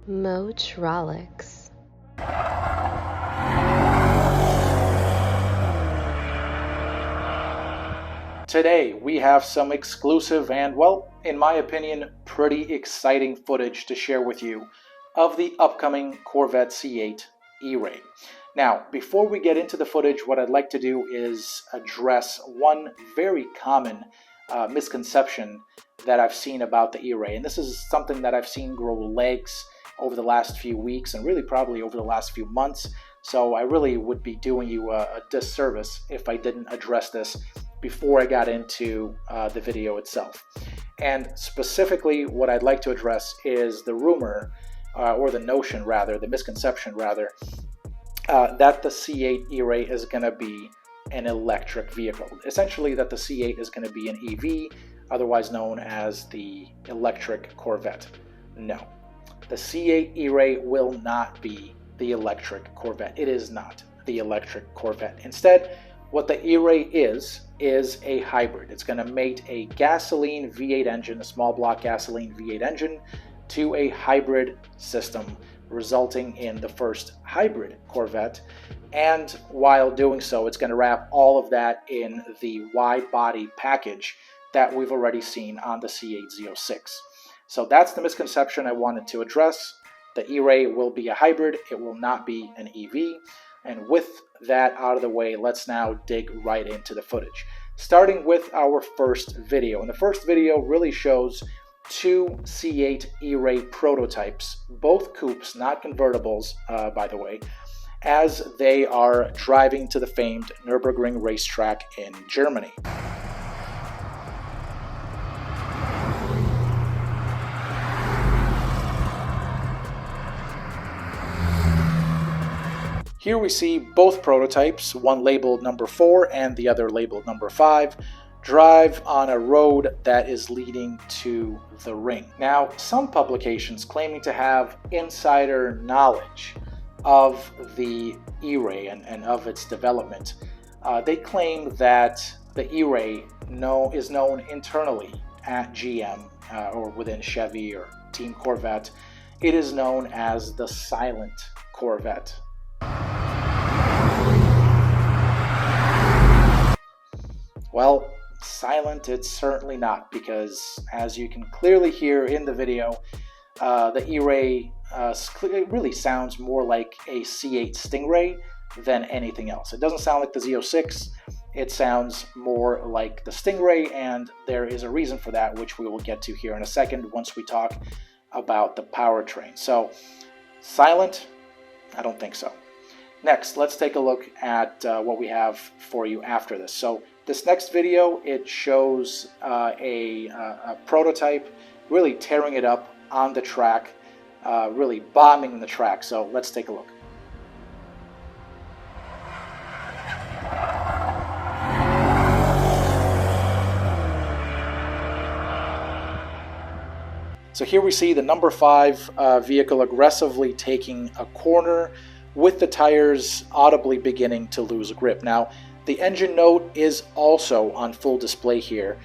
Motronics. Today we have some exclusive and, well, in my opinion, pretty exciting footage to share with you of the upcoming Corvette C8 E-Ray. Now, before we get into the footage, what I'd like to do is address one very common misconception that I've seen about the E-Ray. And this is something that I've seen grow legs over the last few weeks and really probably over the last few months. So I really would be doing you a disservice if I didn't address this before I got into the video itself. And specifically what I'd like to address is the rumor, or the notion rather, the misconception rather, that the C8 E-Ray is going to be an electric vehicle. Essentially that the C8 is going to be an EV, otherwise known as the electric Corvette. No, the C8 E-Ray will not be the electric Corvette. It is not the electric Corvette. Instead, what the E-Ray is a hybrid. It's going to mate a gasoline V8 engine, a small block gasoline V8 engine, to a hybrid system, resulting in the first hybrid Corvette. And while doing so, it's going to wrap all of that in the wide body package that we've already seen on the C8 Z06. So that's the misconception I wanted to address. The E-Ray will be a hybrid. It will not be an EV. And with that out of the way, let's now dig right into the footage. Starting with our first video. And the first video really shows two C8 E-Ray prototypes, both coupes, not convertibles, by the way, as they are driving to the famed Nurburgring racetrack in Germany. Here we see both prototypes, one labeled number 4 and the other labeled number 5, drive on a road that is leading to the ring. Now, some publications claiming to have insider knowledge of the E-Ray and of its development, they claim that the E-Ray is known internally at GM or within Chevy or Team Corvette. It is known as the silent Corvette. Well, silent it's certainly not, because as you can clearly hear in the video, the E-Ray really sounds more like a C8 Stingray than anything else. It doesn't sound like the Z06, it sounds more like the Stingray, and there is a reason for that, which we will get to here in a second once we talk about the powertrain. So, silent? I don't think so. Next, let's take a look at what we have for you after this. So this next video, it shows a prototype really tearing it up on the track, really bombing the track. So let's take a look. So here we see the number 5 vehicle aggressively taking a corner, with the tires audibly beginning to lose grip. Now, the engine note is also on full display here,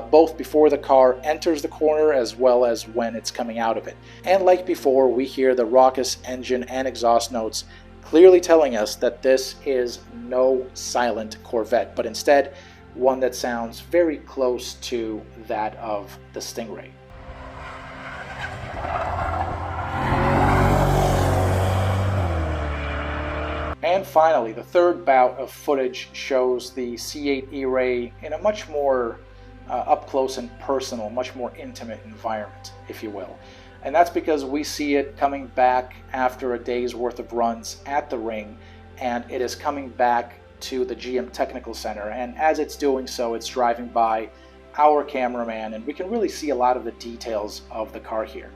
both before the car enters the corner as well as when it's coming out of it. And like before, we hear the raucous engine and exhaust notes clearly telling us that this is no silent Corvette, but instead one that sounds very close to that of the Stingray. And finally, the third bout of footage shows the C8 E-Ray in a much more up close and personal, much more intimate environment, if you will. And that's because we see it coming back after a day's worth of runs at the ring, and it is coming back to the GM Technical Center. And as it's doing so, it's driving by our cameraman, and we can really see a lot of the details of the car here.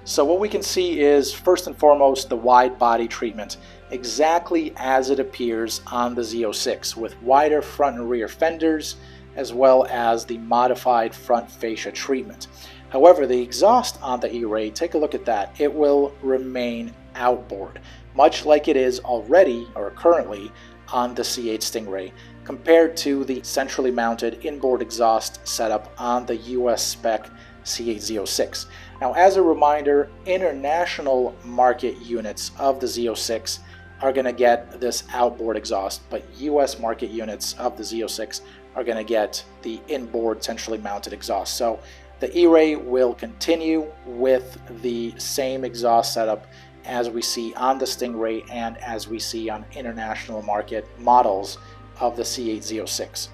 So what we can see is, first and foremost, the wide body treatment, exactly as it appears on the Z06, with wider front and rear fenders, as well as the modified front fascia treatment. However, the exhaust on the E-Ray, take a look at that, it will remain outboard. much like it is already or currently on the C8 Stingray, compared to the centrally mounted inboard exhaust setup on the US spec C8 Z06. Now, as a reminder, international market units of the Z06 are going to get this outboard exhaust, but US market units of the Z06 are going to get the inboard centrally mounted exhaust. So the E-Ray will continue with the same exhaust setup as we see on the Stingray and as we see on international market models of the C8 Z06.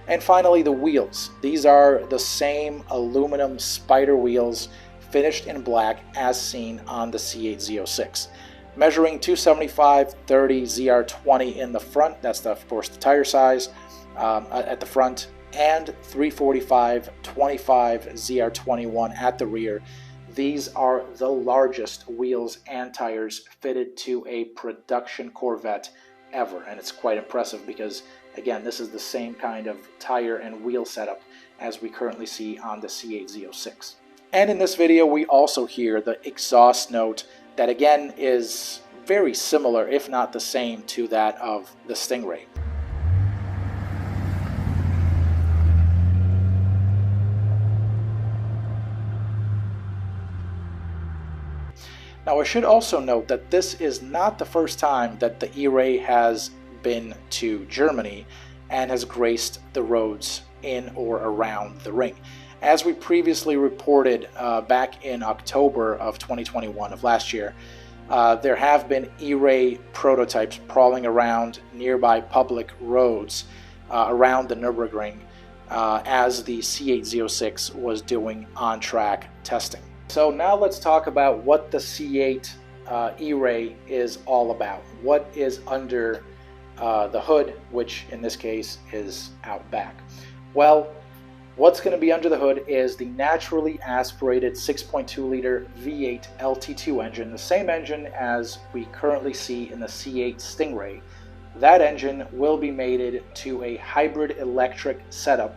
And finally, the wheels. These are the same aluminum Spider wheels finished in black as seen on the C8 Z06. Measuring 275/30 ZR20 in the front, that's of course the tire size at the front, and 345/25 ZR21 at the rear. These are the largest wheels and tires fitted to a production Corvette ever, and it's quite impressive because, again, this is the same kind of tire and wheel setup as we currently see on the C8 Z06. And in this video, we also hear the exhaust note that, again, is very similar, if not the same, to that of the Stingray. Now, I should also note that this is not the first time that the E-Ray has been to Germany and has graced the roads in or around the ring. As we previously reported back in October of 2021 of last year, there have been E-Ray prototypes crawling around nearby public roads around the Nurburgring as the C8 Z06 was doing on-track testing. So now let's talk about what the C8 E-Ray is all about. What is under the hood, which in this case is out back. Well, what's going to be under the hood is the naturally aspirated 6.2 liter V8 LT2 engine, the same engine as we currently see in the C8 Stingray. That engine will be mated to a hybrid electric setup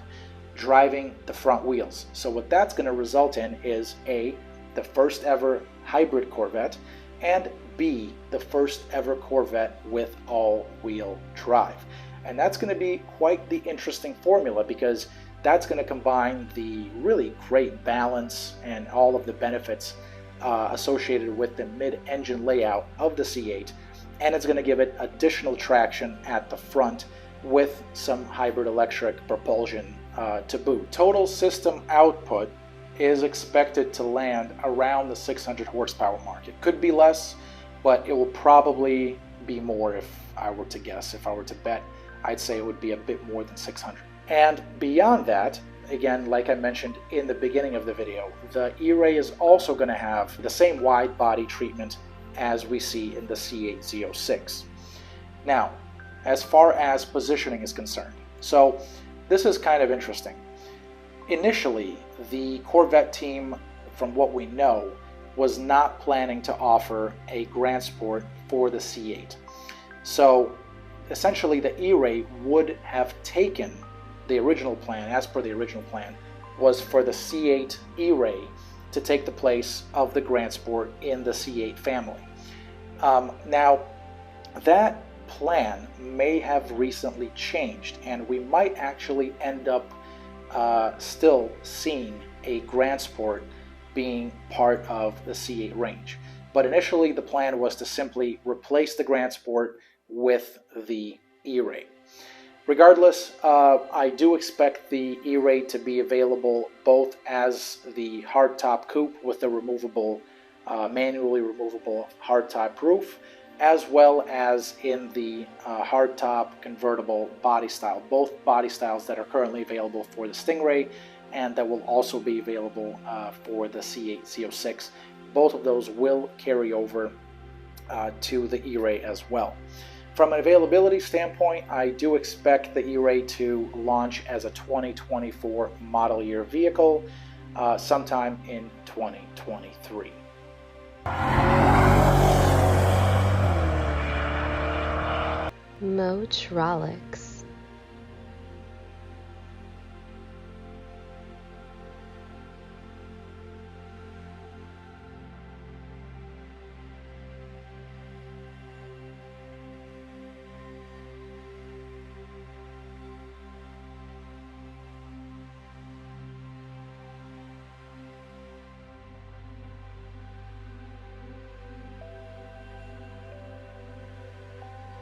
driving the front wheels. So what that's going to result in is A, the first ever hybrid Corvette, and B, the first ever Corvette with all-wheel drive. And that's going to be quite the interesting formula because that's going to combine the really great balance and all of the benefits associated with the mid-engine layout of the C8, and it's going to give it additional traction at the front with some hybrid electric propulsion to boot. Total system output is expected to land around the 600 horsepower mark. It could be less, but it will probably be more if I were to guess. If I were to bet, I'd say it would be a bit more than 600. And beyond that, again, like I mentioned in the beginning of the video, the E-Ray is also going to have the same wide body treatment as we see in the C8 Z06. Now, as far as positioning is concerned, so this is kind of interesting. Initially, the Corvette team, from what we know, was not planning to offer a Grand Sport for the C8. So essentially the E-Ray would have taken the original plan, as per the original plan, was for the C8 E-Ray to take the place of the Grand Sport in the C8 family. Now, that plan may have recently changed, and we might actually end up still seeing a Grand Sport being part of the C8 range. But initially the plan was to simply replace the Grand Sport with the E-Ray. Regardless, I do expect the E-Ray to be available both as the hardtop coupe with the removable, manually removable hardtop roof, as well as in the hardtop convertible body style. Both body styles that are currently available for the Stingray and that will also be available for the C8 Z06. Both of those will carry over to the E-Ray as well. From an availability standpoint, I do expect the E-Ray to launch as a 2024 model year vehicle sometime in 2023. Motrolix.